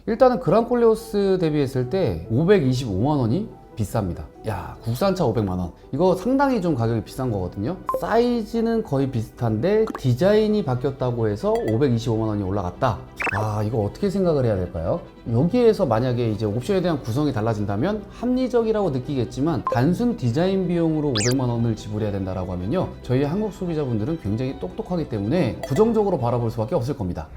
일단은 그랑콜레오스 대비했을 때 525만 원이 비쌉니다. 야, 국산차 500만 원. 이거 상당히 좀 가격이 비싼 거거든요. 사이즈는 거의 비슷한데 디자인이 바뀌었다고 해서 525만 원이 올라갔다. 아, 이거 어떻게 생각을 해야 될까요? 여기에서 만약에 이제 옵션에 대한 구성이 달라진다면 합리적이라고 느끼겠지만 단순 디자인 비용으로 500만 원을 지불해야 된다라고 하면요, 저희 한국 소비자분들은 굉장히 똑똑하기 때문에 부정적으로 바라볼 수밖에 없을 겁니다.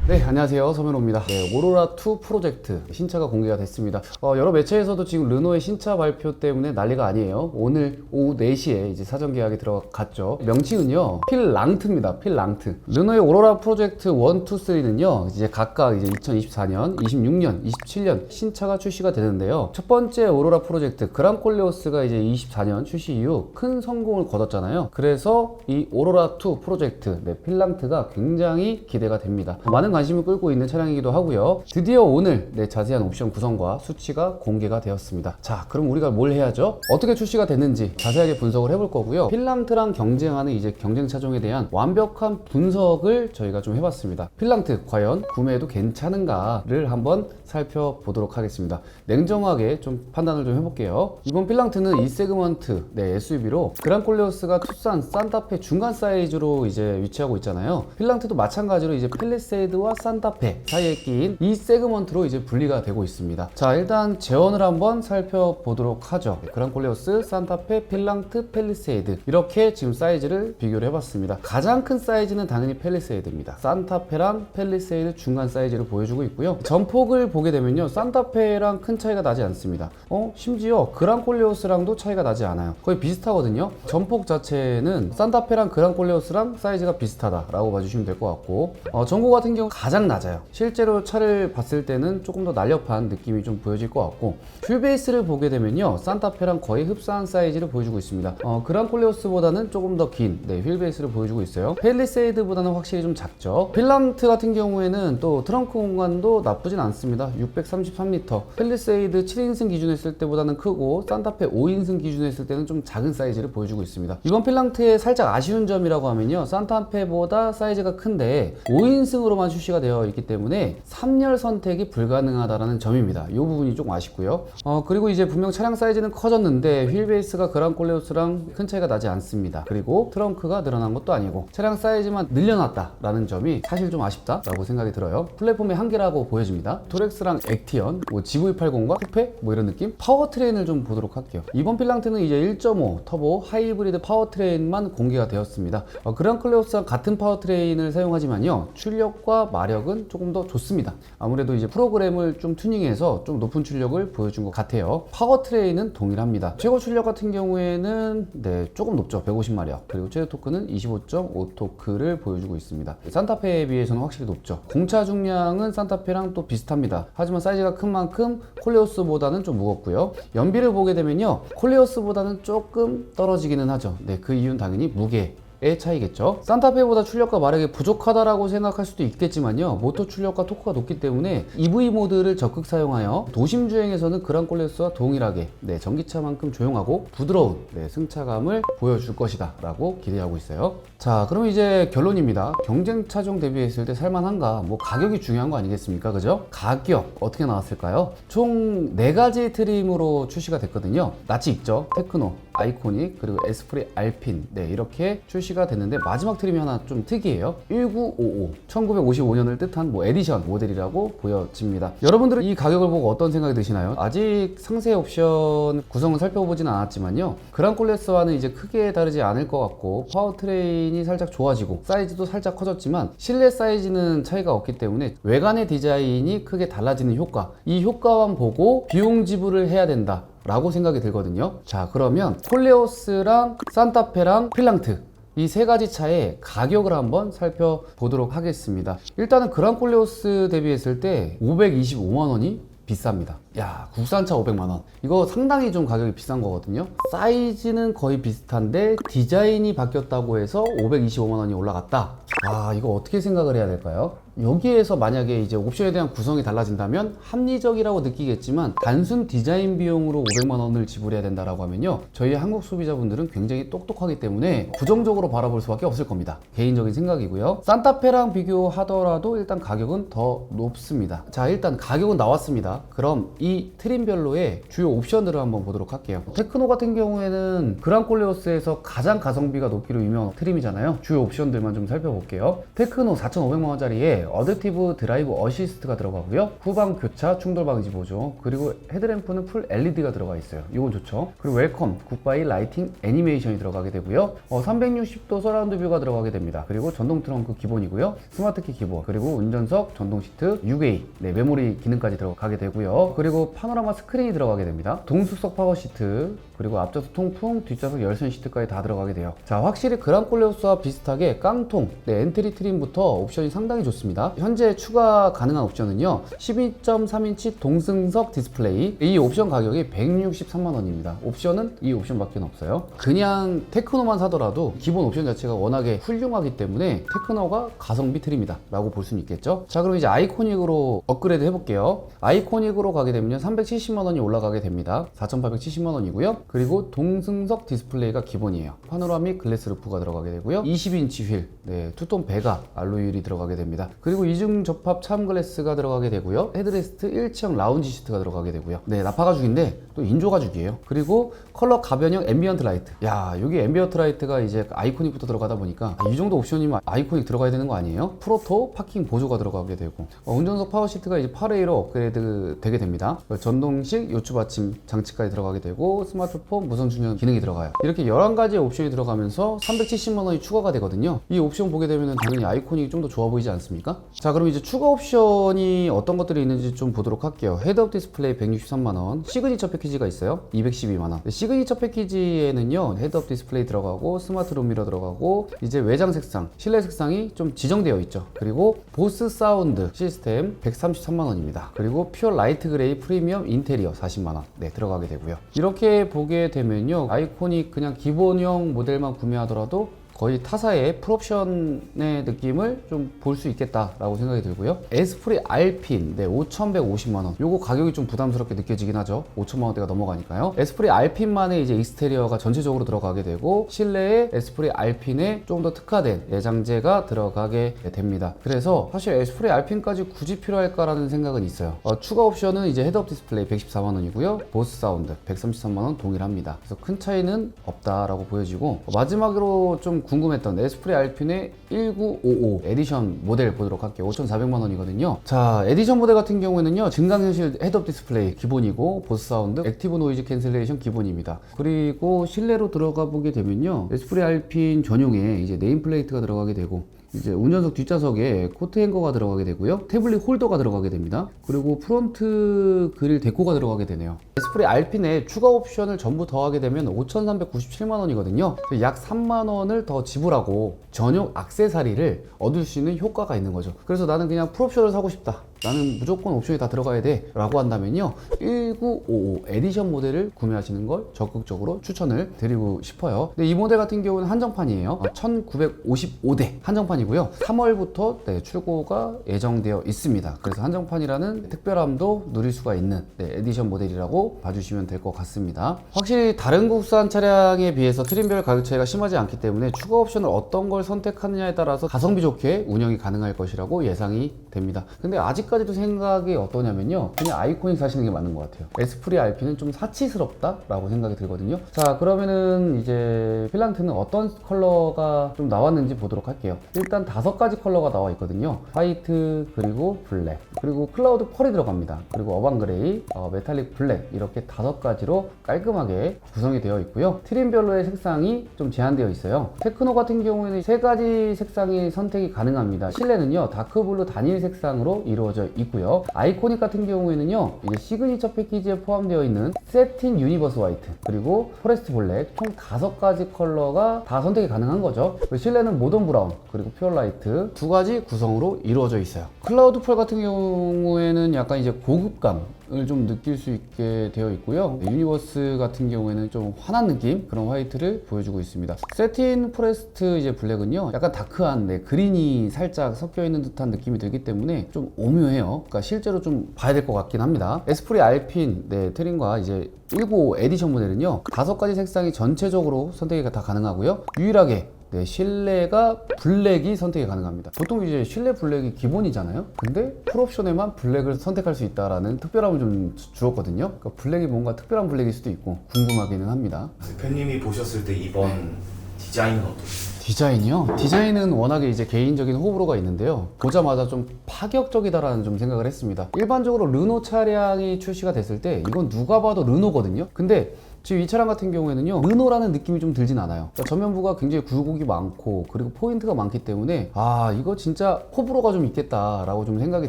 네, 안녕하세요. 서면호입니다. 네, 오로라2 프로젝트 신차가 공개가 됐습니다. 여러 매체에서도 지금 르노의 신차 발표 때문에 난리가 아니에요. 오늘 오후 4시에 이제 사전 계약이 들어갔죠. 명칭은요, 필랑트입니다. 필랑트. 르노의 오로라 프로젝트 1, 2, 3는요, 이제 각각 이제 2024년, 26년, 27년 신차가 출시가 되는데요. 첫 번째 오로라 프로젝트 그랑콜레오스가 이제 24년 출시 이후 큰 성공을 거뒀잖아요. 그래서 이 오로라2 프로젝트, 네, 필랑트가 굉장히 기대가 됩니다. 많은 관심을 끌고 있는 차량이기도 하고요. 드디어 오늘 자세한 옵션 구성과 수치가 공개가 되었습니다. 자, 그럼 우리가 뭘 해야죠? 어떻게 출시가 됐는지 자세하게 분석을 해볼 거고요. 필랑트랑 경쟁하는 이제 경쟁 차종에 대한 완벽한 분석을 저희가 좀 해봤습니다. 필랑트 과연 구매해도 괜찮은가를 한번 살펴보도록 하겠습니다. 냉정하게 좀 판단을 좀 해볼게요. 이번 필랑트는 2세그먼트 SUV로 그랑콜레오스가 투싼 산타페 중간 사이즈로 이제 위치하고 있잖아요. 필랑트도 마찬가지로 이제 팰리세이드와 산타페 사이에 끼인 2세그먼트로 이제 분리가 되고 있습니다. 자, 일단 재원을 한번 살펴보도록 하죠. 그랑콜레오스, 산타페, 필랑트, 팰리세이드 이렇게 지금 사이즈를 비교를 해봤습니다. 가장 큰 사이즈는 당연히 팰리세이드입니다. 산타페랑 팰리세이드 중간 사이즈를 보여주고 있고요. 전폭을 보게 되면요, 산타페랑 큰 차이가 나지 않습니다. 심지어 그랑콜레오스랑도 차이가 나지 않아요. 거의 비슷하거든요. 전폭 자체는 산타페랑 그랑콜레오스랑 사이즈가 비슷하다라고 봐주시면 될 것 같고, 전고 같은 경우 가장 낮아요. 실제로 차를 봤을 때는 조금 더 날렵한 느낌이 좀 보여질 것 같고, 휠베이스를 보게 되면요, 산타페랑 거의 흡사한 사이즈를 보여주고 있습니다. 그랑콜레오스보다는 조금 더 긴 휠베이스를 보여주고 있어요. 팰리세이드보다는 확실히 좀 작죠. 필랑트 같은 경우에는 또 트렁크 공간도 나쁘진 않습니다. 633리터. 팰리세이드 7인승 기준에 했을 때보다는 크고, 산타페 5인승 기준에 했을 때는 좀 작은 사이즈를 보여주고 있습니다. 이번 필랑트의 살짝 아쉬운 점이라고 하면요, 산타페보다 사이즈가 큰데 5인승으로만 출시가 되어 있기 때문에 3열 선택이 불가능하다는 점입니다. 이 부분이 조금 아쉽고요. 그리고 이제 분명 차량 사이즈는 커졌는데 휠베이스가 그랑콜레오스랑 큰 차이가 나지 않습니다. 그리고 트렁크가 늘어난 것도 아니고 차량 사이즈만 늘려놨다라는 점이 사실 좀 아쉽다라고 생각이 들어요. 플랫폼의 한계라고 보여집니다. 토렉스랑 액티언, GV80과 쿠페 이런 느낌? 파워트레인을 좀 보도록 할게요. 이번 필랑트는 이제 1.5 터보 하이브리드 파워트레인만 공개가 되었습니다. 그랑콜레오스랑 같은 파워트레인을 사용하지만요, 출력과 마력은 조금 더 좋습니다. 아무래도 이제 프로그램을 좀 튜닝해서 좀 높은 출력을 보여준 것 같아요. 파워트레인은 동일합니다. 최고 출력 같은 경우에는 조금 높죠. 150마력. 그리고 최대 토크는 25.5 토크를 보여주고 있습니다. 산타페에 비해서는 확실히 높죠. 공차 중량은 산타페랑 또 비슷합니다. 하지만 사이즈가 큰 만큼 콜레오스보다는 좀 무겁고요. 연비를 보게 되면요, 콜레오스보다는 조금 떨어지기는 하죠. 그 이유는 당연히 무게 의 차이겠죠. 산타페보다 출력과 마력이 부족하다라고 생각할 수도 있겠지만요, 모터 출력과 토크가 높기 때문에 EV 모드를 적극 사용하여 도심 주행에서는 그랑콜레오스와 동일하게 전기차만큼 조용하고 부드러운 승차감을 보여줄 것이다 라고 기대하고 있어요. 자, 그럼 이제 결론입니다. 경쟁 차종 대비했을 때 살만한가? 가격이 중요한 거 아니겠습니까? 그죠? 가격 어떻게 나왔을까요? 총 4가지 트림으로 출시가 됐거든요. 낯이 익죠? 테크노, 아이코닉, 그리고 에스프리 알핀 이렇게 출시가 됐는데, 마지막 트림이 하나 좀 특이해요. 1955 1955년을 뜻한 에디션 모델이라고 보여집니다. 여러분들은 이 가격을 보고 어떤 생각이 드시나요? 아직 상세 옵션 구성을 살펴보진 않았지만요, 그랑콜레오스와는 이제 크게 다르지 않을 것 같고, 파워트레인이 살짝 좋아지고 사이즈도 살짝 커졌지만 실내 사이즈는 차이가 없기 때문에 외관의 디자인이 크게 달라지는 효과, 이 효과만 보고 비용 지불을 해야 된다 라고 생각이 들거든요. 자, 그러면 콜레오스랑 산타페랑 필랑트 이 3가지 차의 가격을 한번 살펴보도록 하겠습니다. 일단은 그랑콜레오스 대비했을 때 525만 원이 비쌉니다. 야, 국산차 500만 원. 이거 상당히 좀 가격이 비싼 거거든요. 사이즈는 거의 비슷한데 디자인이 바뀌었다고 해서 525만 원이 올라갔다. 아, 이거 어떻게 생각을 해야 될까요? 여기에서 만약에 이제 옵션에 대한 구성이 달라진다면 합리적이라고 느끼겠지만 단순 디자인 비용으로 500만 원을 지불해야 된다라고 하면요, 저희 한국 소비자분들은 굉장히 똑똑하기 때문에 부정적으로 바라볼 수밖에 없을 겁니다. 개인적인 생각이고요. 산타페랑 비교하더라도 일단 가격은 더 높습니다. 자, 일단 가격은 나왔습니다. 그럼 이 트림별로의 주요 옵션들을 한번 보도록 할게요. 테크노 같은 경우에는 그랑콜레오스에서 가장 가성비가 높기로 유명한 트림이잖아요. 주요 옵션들만 좀 살펴볼게요. 테크노 4,500만 원짜리에 어댑티브 드라이브 어시스트가 들어가고요, 후방 교차 충돌 방지 보조, 그리고 헤드램프는 풀 LED가 들어가 있어요. 이건 좋죠. 그리고 웰컴 굿바이 라이팅 애니메이션이 들어가게 되고요, 360도 서라운드 뷰가 들어가게 됩니다. 그리고 전동 트렁크 기본이고요, 스마트키 기본, 그리고 운전석 전동 시트, UA 메모리 기능까지 들어가게 되고요, 그리고 파노라마 스크린이 들어가게 됩니다. 동수석 파워 시트, 그리고 앞좌석 통풍, 뒷좌석 열선 시트까지 다 들어가게 돼요. 자, 확실히 그랑콜레오스와 비슷하게 깡통 엔트리 트림부터 옵션이 상당히 좋습니다. 현재 추가 가능한 옵션은요, 12.3인치 동승석 디스플레이, 이 옵션 가격이 163만 원입니다. 옵션은 이 옵션밖에 없어요. 그냥 테크노만 사더라도 기본 옵션 자체가 워낙에 훌륭하기 때문에 테크노가 가성비 트림이다 라고 볼 수는 있겠죠. 자, 그럼 이제 아이코닉으로 업그레이드 해볼게요. 아이코닉으로 가게 되면 370만 원이 올라가게 됩니다. 4,870만 원이고요. 그리고 동승석 디스플레이가 기본이에요. 파노라믹 글래스 루프가 들어가게 되고요, 20인치 휠, 투톤 배가 알로이 휠이 들어가게 됩니다. 그리고 이중 접합 참 글래스가 들어가게 되고요, 헤드레스트 일체형 라운지 시트가 들어가게 되고요. 나파 가죽인데 또 인조 가죽이에요. 그리고 컬러 가변형 앰비언트 라이트. 야, 여기 앰비언트 라이트가 이제 아이코닉부터 들어가다 보니까 이 정도 옵션이면 아이코닉 들어가야 되는 거 아니에요? 프로토 파킹 보조가 들어가게 되고, 운전석 파워 시트가 이제 8A로 업그레이드 되게 됩니다. 전동식 요추 받침 장치까지 들어가게 되고, 스마트폰 무선 충전 기능이 들어가요. 이렇게 11가지 옵션이 들어가면서 370만 원이 추가가 되거든요. 이 옵션 보게 되면 당연히 아이코닉이 좀 더 좋아 보이지 않습니까? 자, 그럼 이제 추가 옵션이 어떤 것들이 있는지 좀 보도록 할게요. 헤드업 디스플레이 163만 원, 시그니처 패키지가 있어요. 212만 원. 시그니처 패키지에는요, 헤드업 디스플레이 들어가고, 스마트 룸미러 들어가고, 이제 외장 색상, 실내 색상이 좀 지정되어 있죠. 그리고 보스 사운드 시스템 133만 원입니다. 그리고 퓨어 라이트 그레이 프리미엄 인테리어 40만 원 들어가게 되고요. 이렇게 보게 되면요, 아이코닉 그냥 기본형 모델만 구매하더라도 거의 타사의 풀옵션의 느낌을 좀 볼 수 있겠다라고 생각이 들고요. 에스프리 알핀 5,150만 원. 요거 가격이 좀 부담스럽게 느껴지긴 하죠. 5천만 원대가 넘어가니까요. 에스프리 알핀만의 이제 익스테리어가 전체적으로 들어가게 되고, 실내에 에스프리 알핀에 좀 더 특화된 내장재가 들어가게 됩니다. 그래서 사실 에스프리 알핀까지 굳이 필요할까라는 생각은 있어요. 추가 옵션은 이제 헤드업 디스플레이 114만 원이고요. 보스 사운드 133만 원 동일합니다. 그래서 큰 차이는 없다라고 보여지고, 마지막으로 좀 궁금했던 에스프리 알핀의 1955 에디션 모델 보도록 할게요. 5,400만 원이거든요. 자, 에디션 모델 같은 경우에는요, 증강현실 헤드업 디스플레이 기본이고, 보스 사운드, 액티브 노이즈 캔슬레이션 기본입니다. 그리고 실내로 들어가 보게 되면요, 에스프리 알핀 전용에 이제 네임플레이트가 들어가게 되고, 이제 운전석 뒷좌석에 코트 행거가 들어가게 되고요, 태블릿 홀더가 들어가게 됩니다. 그리고 프론트 그릴 데코가 들어가게 되네요. 에스프리 알핀에 추가 옵션을 전부 더하게 되면 5,397만 원이거든요. 약 3만 원을 더 지불하고 전용 액세서리를 얻을 수 있는 효과가 있는 거죠. 그래서 나는 그냥 풀옵션을 사고 싶다, 나는 무조건 옵션이 다 들어가야 돼 라고 한다면요, 1955 에디션 모델을 구매하시는 걸 적극적으로 추천을 드리고 싶어요. 근데 이 모델 같은 경우는 한정판이에요. 1955대 한정판이고요. 3월부터 출고가 예정되어 있습니다. 그래서 한정판이라는 특별함도 누릴 수가 있는 에디션 모델이라고 봐주시면 될 것 같습니다. 확실히 다른 국산 차량에 비해서 트림별 가격 차이가 심하지 않기 때문에 추가 옵션을 어떤 걸 선택하느냐에 따라서 가성비 좋게 운영이 가능할 것이라고 예상이 됩니다. 근데 아직까지도 생각이 어떠냐면요, 그냥 아이코닉 사시는 게 맞는 것 같아요. 에스프리 알핀은 좀 사치스럽다 라고 생각이 들거든요. 자, 그러면은 이제 필란트는 어떤 컬러가 좀 나왔는지 보도록 할게요. 일단 5가지 컬러가 나와 있거든요. 화이트, 그리고 블랙, 그리고 클라우드 펄이 들어갑니다. 그리고 어반 그레이, 메탈릭 블랙, 이렇게 5가지로 깔끔하게 구성이 되어 있고요. 트림별로의 색상이 좀 제한되어 있어요. 테크노 같은 경우에는 3가지 색상이 선택이 가능합니다. 실내는요, 다크블루 단일 색상으로 이루어져 있고요. 아이코닉 같은 경우에는요, 이제 시그니처 패키지에 포함되어 있는 세틴 유니버스 화이트, 그리고 포레스트 블랙, 총 5가지 컬러가 다 선택이 가능한 거죠. 실내는 모던 브라운, 그리고 퓨어 라이트 2가지 구성으로 이루어져 있어요. 클라우드 펄 같은 경우에는 약간 이제 고급감 좀 느낄 수 있게 되어 있고요. 유니버스 같은 경우에는 좀 환한 느낌 그런 화이트를 보여주고 있습니다. 세틴 포레스트 이제 블랙은요 약간 다크한 그린이 살짝 섞여 있는 듯한 느낌이 들기 때문에 좀 오묘해요. 그러니까 실제로 좀 봐야 될 것 같긴 합니다. 에스프리 알핀 트림과 이제 19 에디션 모델은요 5가지 색상이 전체적으로 선택이 다 가능하고요. 유일하게 실내가 블랙이 선택이 가능합니다. 보통 이제 실내 블랙이 기본이잖아요. 근데 풀옵션에만 블랙을 선택할 수 있다라는 특별함을 좀 주었거든요. 그러니까 블랙이 뭔가 특별한 블랙일 수도 있고 궁금하기는 합니다. 대표님이 보셨을 때 이번 디자인은 어떠세요? 디자인이요? 디자인은 워낙에 이제 개인적인 호불호가 있는데요. 보자마자 좀 파격적이다라는 좀 생각을 했습니다. 일반적으로 르노 차량이 출시가 됐을 때 이건 누가 봐도 르노거든요. 근데 지금 이 차량 같은 경우에는요 르노라는 느낌이 좀 들진 않아요. 그러니까 전면부가 굉장히 굴곡이 많고 그리고 포인트가 많기 때문에 아 이거 진짜 호불호가 좀 있겠다라고 좀 생각이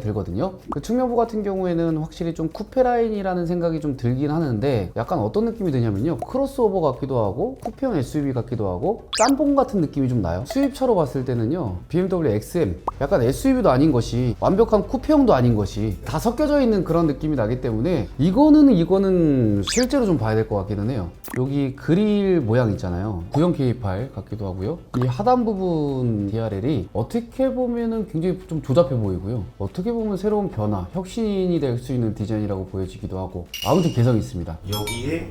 들거든요. 그 측면부 같은 경우에는 확실히 좀 쿠페 라인이라는 생각이 좀 들긴 하는데 약간 어떤 느낌이 드냐면요 크로스오버 같기도 하고 쿠페형 SUV 같기도 하고 짬뽕 같은 느낌이 좀 나요. 수입차로 봤을 때는요 BMW XM 약간 SUV도 아닌 것이 완벽한 쿠페형도 아닌 것이 다 섞여져 있는 그런 느낌이 나기 때문에 이거는 실제로 좀 봐야 될 것 같기는 해요. 여기 그릴 모양 있잖아요. 구형 K8 같기도 하고요. 이 하단 부분 DRL이 어떻게 보면은 굉장히 좀 조잡해 보이고요. 어떻게 보면 새로운 변화, 혁신이 될 수 있는 디자인이라고 보여지기도 하고 아무튼 개성이 있습니다. 여기에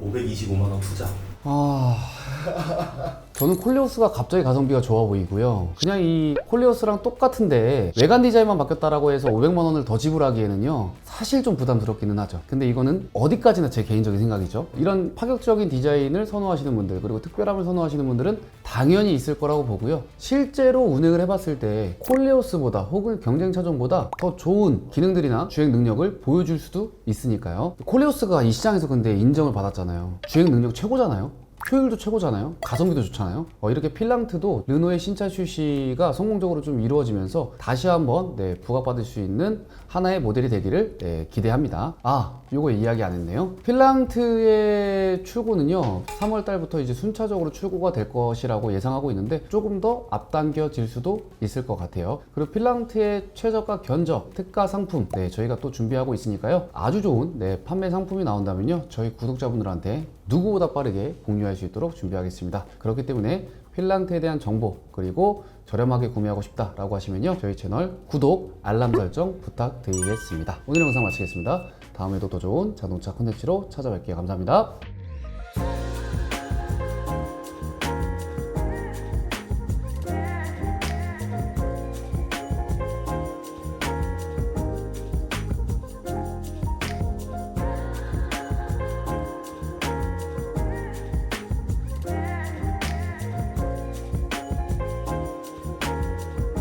525만 원 투자. 저는 콜리오스가 갑자기 가성비가 좋아 보이고요. 그냥 이 콜리오스랑 똑같은데 외관 디자인만 바뀌었다라고 해서 500만 원을 더 지불하기에는요 사실 좀 부담스럽기는 하죠. 근데 이거는 어디까지나 제 개인적인 생각이죠. 이런 파격적인 디자인을 선호하시는 분들 그리고 특별함을 선호하시는 분들은 당연히 있을 거라고 보고요. 실제로 운행을 해봤을 때 콜리오스보다 혹은 경쟁차종보다 더 좋은 기능들이나 주행 능력을 보여줄 수도 있으니까요. 콜리오스가 이 시장에서 근데 인정을 받았잖아요. 주행 능력 최고잖아요. 효율도 최고잖아요. 가성비도 좋잖아요. 이렇게 필랑트도 르노의 신차 출시가 성공적으로 좀 이루어지면서 다시 한번 부각받을 수 있는 하나의 모델이 되기를 기대합니다. 요거 이야기 안 했네요. 필랑트의 출고는요 3월 달부터 이제 순차적으로 출고가 될 것이라고 예상하고 있는데 조금 더 앞당겨질 수도 있을 것 같아요. 그리고 필랑트의 최저가 견적 특가 상품 저희가 또 준비하고 있으니까요. 아주 좋은 판매 상품이 나온다면요 저희 구독자분들한테 누구보다 빠르게 공유할 수 있도록 준비하겠습니다. 그렇기 때문에 필랑트에 대한 정보 그리고 저렴하게 구매하고 싶다라고 하시면요 저희 채널 구독, 알람 설정 부탁드리겠습니다. 오늘 영상 마치겠습니다. 다음에도 더 좋은 자동차 콘텐츠로 찾아뵐게요. 감사합니다.